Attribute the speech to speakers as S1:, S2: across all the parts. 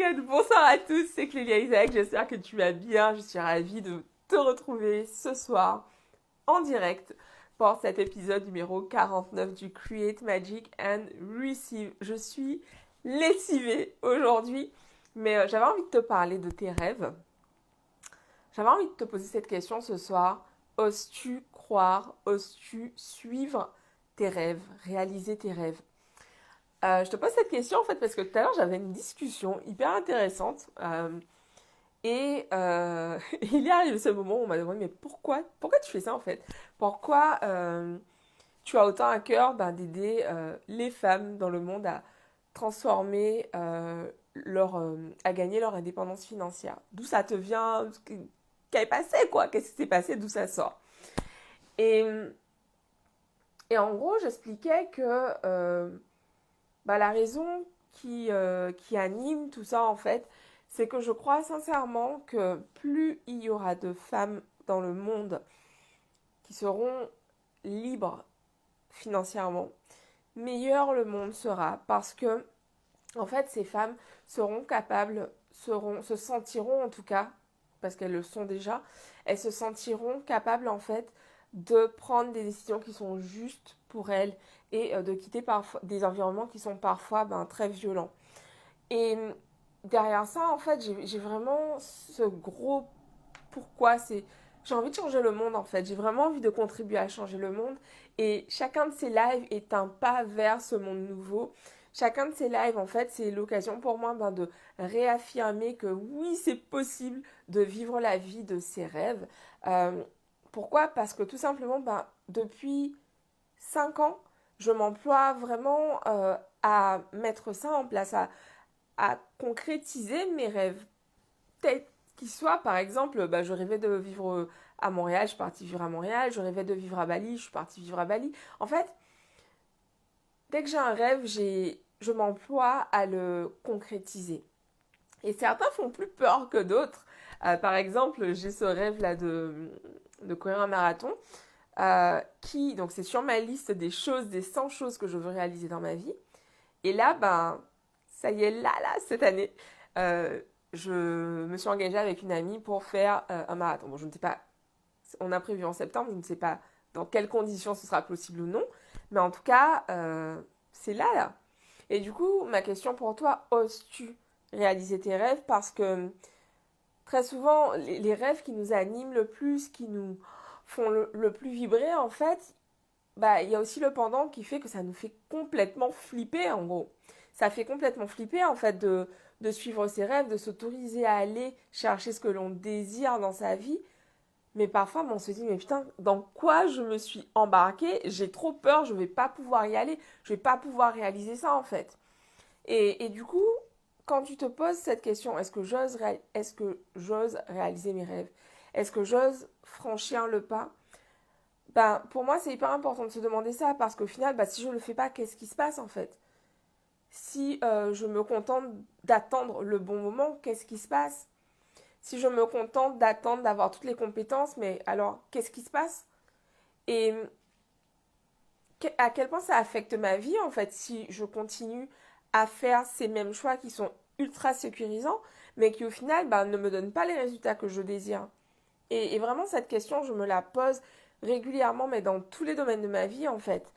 S1: God, bonsoir à tous, c'est Clélia Isaac, j'espère que tu vas bien, je suis ravie de te retrouver ce soir en direct pour cet épisode numéro 49 du Create Magic and Receive. Je suis lessivée aujourd'hui, mais j'avais envie de te parler de tes rêves. J'avais envie de te poser cette question ce soir. Oses-tu croire, oses-tu suivre tes rêves, réaliser tes rêves? Je te pose cette question en fait parce que tout à l'heure j'avais une discussion hyper intéressante il est arrivé ce moment où on m'a demandé mais pourquoi tu fais ça en fait? Pourquoi tu as autant à cœur d'aider les femmes dans le monde à transformer à gagner leur indépendance financière? D'où ça te vient? Qu'est-ce passé quoi? Qu'est-ce qui s'est passé? D'où ça sort? Et, et en gros j'expliquais que la raison qui anime tout ça, en fait, c'est que je crois sincèrement que plus il y aura de femmes dans le monde qui seront libres financièrement, meilleur le monde sera. Parce que, en fait, ces femmes seront capables, se sentiront en tout cas, parce qu'elles le sont déjà, elles se sentiront capables, en fait, de prendre des décisions qui sont justes pour elles et de quitter parfois des environnements qui sont parfois très violents. Et derrière ça, en fait, j'ai vraiment ce gros pourquoi. J'ai envie de changer le monde, en fait. J'ai vraiment envie de contribuer à changer le monde. Et chacun de ces lives est un pas vers ce monde nouveau. Chacun de ces lives, en fait, c'est l'occasion pour moi de réaffirmer que oui, c'est possible de vivre la vie de ses rêves. Pourquoi? Parce que tout simplement, depuis 5 ans, je m'emploie vraiment à mettre ça en place, à concrétiser mes rêves. Peut-être qu'ils soient, par exemple, je rêvais de vivre à Montréal, je suis partie vivre à Montréal, je rêvais de vivre à Bali, je suis partie vivre à Bali. En fait, dès que j'ai un rêve, je m'emploie à le concrétiser. Et certains font plus peur que d'autres. Par exemple, j'ai ce rêve-là de courir un marathon. Donc c'est sur ma liste des 100 choses que je veux réaliser dans ma vie. Et là, ça y est, là, cette année, je me suis engagée avec une amie pour faire un marathon. Bon, je ne sais pas, on a prévu en septembre, je ne sais pas dans quelles conditions ce sera possible ou non, mais en tout cas, c'est là. Et du coup, ma question pour toi, oses-tu réaliser tes rêves? Parce que très souvent, les rêves qui nous animent le plus, qui nous font le plus vibrer, en fait, il y a aussi le pendant qui fait que ça nous fait complètement flipper, en gros. Ça fait complètement flipper, en fait, de suivre ses rêves, de s'autoriser à aller chercher ce que l'on désire dans sa vie. Mais parfois, on se dit, mais putain, dans quoi je me suis embarquée? J'ai trop peur, je vais pas pouvoir y aller, je vais pas pouvoir réaliser ça, en fait. Et du coup, quand tu te poses cette question, est-ce que j'ose réaliser mes rêves? Est-ce que j'ose franchir le pas? Pour moi, c'est hyper important de se demander ça parce qu'au final, si je ne le fais pas, qu'est-ce qui se passe en fait? Si je me contente d'attendre le bon moment, qu'est-ce qui se passe? Si je me contente d'attendre d'avoir toutes les compétences, mais alors, qu'est-ce qui se passe? Et à quel point ça affecte ma vie en fait si je continue à faire ces mêmes choix qui sont ultra sécurisants, mais qui au final ne me donnent pas les résultats que je désire. Et vraiment, cette question, je me la pose régulièrement, mais dans tous les domaines de ma vie, en fait.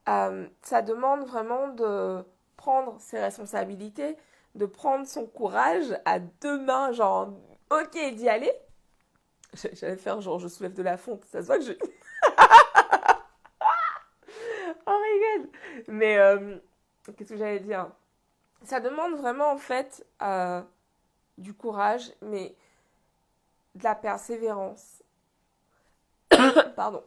S1: Ça demande vraiment de prendre ses responsabilités, de prendre son courage à deux mains, genre, ok, d'y aller. J'allais faire genre, je soulève de la fonte, ça se voit que je... Oh my god. Mais, qu'est-ce que j'allais dire? Ça demande vraiment, en fait, du courage, mais de la persévérance. Pardon.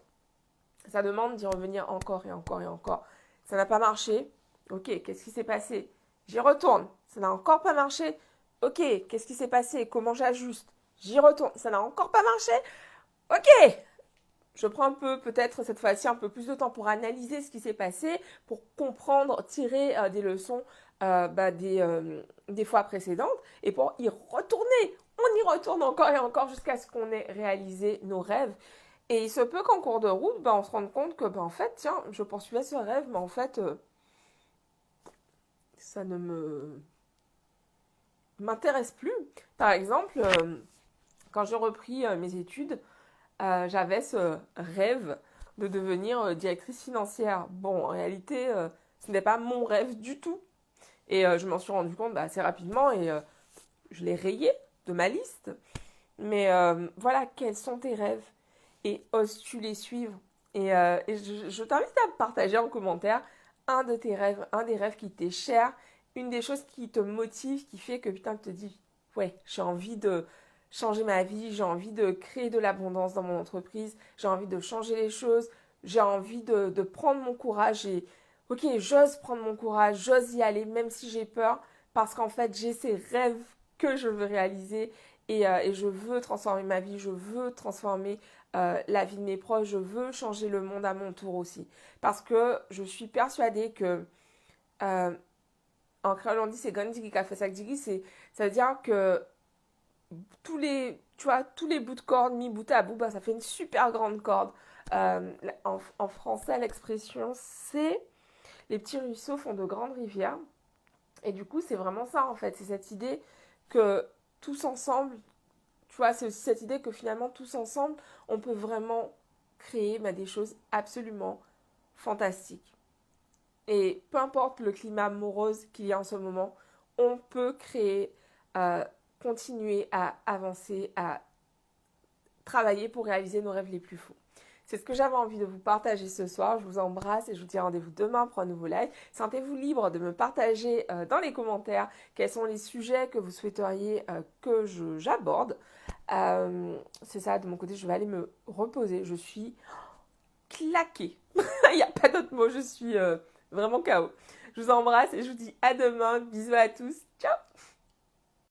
S1: Ça demande d'y revenir encore et encore et encore. Ça n'a pas marché. Ok, qu'est-ce qui s'est passé? J'y retourne. Ça n'a encore pas marché. Ok, qu'est-ce qui s'est passé? Comment j'ajuste? J'y retourne. Ça n'a encore pas marché. Ok, je prends peut-être cette fois-ci un peu plus de temps pour analyser ce qui s'est passé, pour comprendre, tirer des leçons des fois précédentes et pour y retourner. On y retourne encore et encore jusqu'à ce qu'on ait réalisé nos rêves. Et il se peut qu'en cours de route, on se rende compte que, en fait, tiens, je poursuivais ce rêve, mais en fait, ça ne me... m'intéressent plus. Par exemple, quand j'ai repris mes études, j'avais ce rêve de devenir directrice financière. Bon, en réalité, ce n'est pas mon rêve du tout. Et je m'en suis rendu compte assez rapidement et je l'ai rayé de ma liste. Mais voilà, quels sont tes rêves et oses-tu les suivre? Et je t'invite à partager en commentaire un de tes rêves, un des rêves qui t'est cher, une des choses qui te motive, qui fait que putain, tu te dis, ouais, j'ai envie de changer ma vie, j'ai envie de créer de l'abondance dans mon entreprise, j'ai envie de changer les choses, j'ai envie de prendre mon courage et, ok, j'ose prendre mon courage, j'ose y aller, même si j'ai peur, parce qu'en fait, j'ai ces rêves que je veux réaliser et je veux transformer ma vie, je veux transformer la vie de mes proches, je veux changer le monde à mon tour aussi. Parce que je suis persuadée que, euh, en créole on dit c'est Gandhi qui a fait ça, ça veut dire que tous les bouts de corde mis bout à bout, bah, ça fait une super grande corde. En français, l'expression c'est les petits ruisseaux font de grandes rivières. Et du coup, c'est vraiment ça en fait. C'est cette idée que tous ensemble, tu vois, c'est aussi cette idée que finalement, tous ensemble, on peut vraiment créer des choses absolument fantastiques. Et peu importe le climat morose qu'il y a en ce moment, on peut créer, euh, continuer à avancer, à travailler pour réaliser nos rêves les plus fous. C'est ce que j'avais envie de vous partager ce soir. Je vous embrasse et je vous dis rendez-vous demain pour un nouveau live. Sentez-vous libre de me partager dans les commentaires quels sont les sujets que vous souhaiteriez que j'aborde. C'est ça, de mon côté, je vais aller me reposer. Je suis claquée. Il n'y a pas d'autre mot, je suis vraiment KO. Je vous embrasse et je vous dis à demain. Bisous à tous.